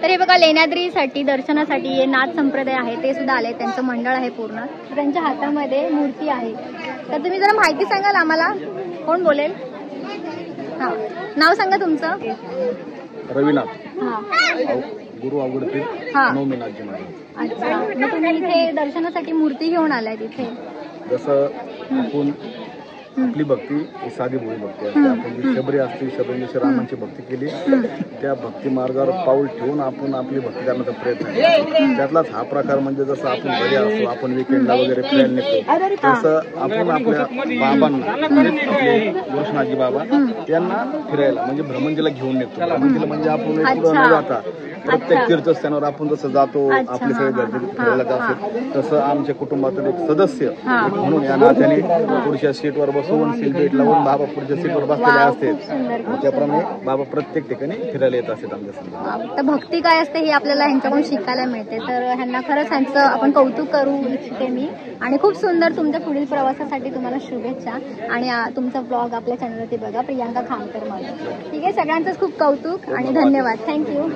तर हे बघा लेण्याद्रीसाठी दर्शनासाठी हे नाथ संप्रदाय आहे ते सुद्धा आले, त्यांचं मंडळ आहे पूर्ण, त्यांच्या हातामध्ये मूर्ती आहे. तर तुम्ही जरा माहिती सांगाल आम्हाला, कोण बोलेल? हा, नाव सांगा तुमचं. रविनाथ. हा, गुरु आवडते. हा, नवमीनाथजी महाराज. अच्छा. मग तुम्ही इथे दर्शनासाठी मूर्ती घेऊन आलाय तिथे? जसं आपण आपली भक्ती ही साधी भोळी भक्ती असते. आपण जी शबरी असते, शबरीने रामांची भक्ती केली, त्या भक्ती मार्गावर पाऊल ठेवून आपण आपली भक्ती करण्याचा प्रयत्न केला. त्यातलाच हा प्रकार म्हणजे जसं आपण घरी असतो, आपण विकेंडला वगैरे फिरायला निघतो, तसं आपण आपल्या बाबांना आपले गुरुनाथजी बाबा यांना फिरायला म्हणजे भ्रमंतीला घेऊन निघतो. भ्रमंतीला म्हणजे आपण पुढे न जाता प्रत्येक तीर्थस्थानावर आपण जसं जातो, आपले सगळे घरचे फिरायला जातो, तसं आमच्या कुटुंबातील एक सदस्य म्हणून या नात्याने पुढच्या सीटवर बसून सीट लावून बाबा पुढच्या सीटवर बसलेले असते. त्याप्रमाणे बाबा प्रत्येक ठिकाणी फिरायला येत असतात आमच्या. तर भक्ती काय असते हे आपल्याला ह्यांच्याकडून शिकायला मिळते. तर ह्यांना खरंच ह्यांचं आपण कौतुक करू इच्छिते मी. आणि खूप सुंदर तुमच्या पुढील प्रवासासाठी तुम्हाला शुभेच्छा. आणि तुमचा ब्लॉग आपल्या चॅनलवरती बघा, प्रियांका खामकर म्हणून. ठीक आहे, सगळ्यांचंच खूप कौतुक आणि धन्यवाद. थँक्यू.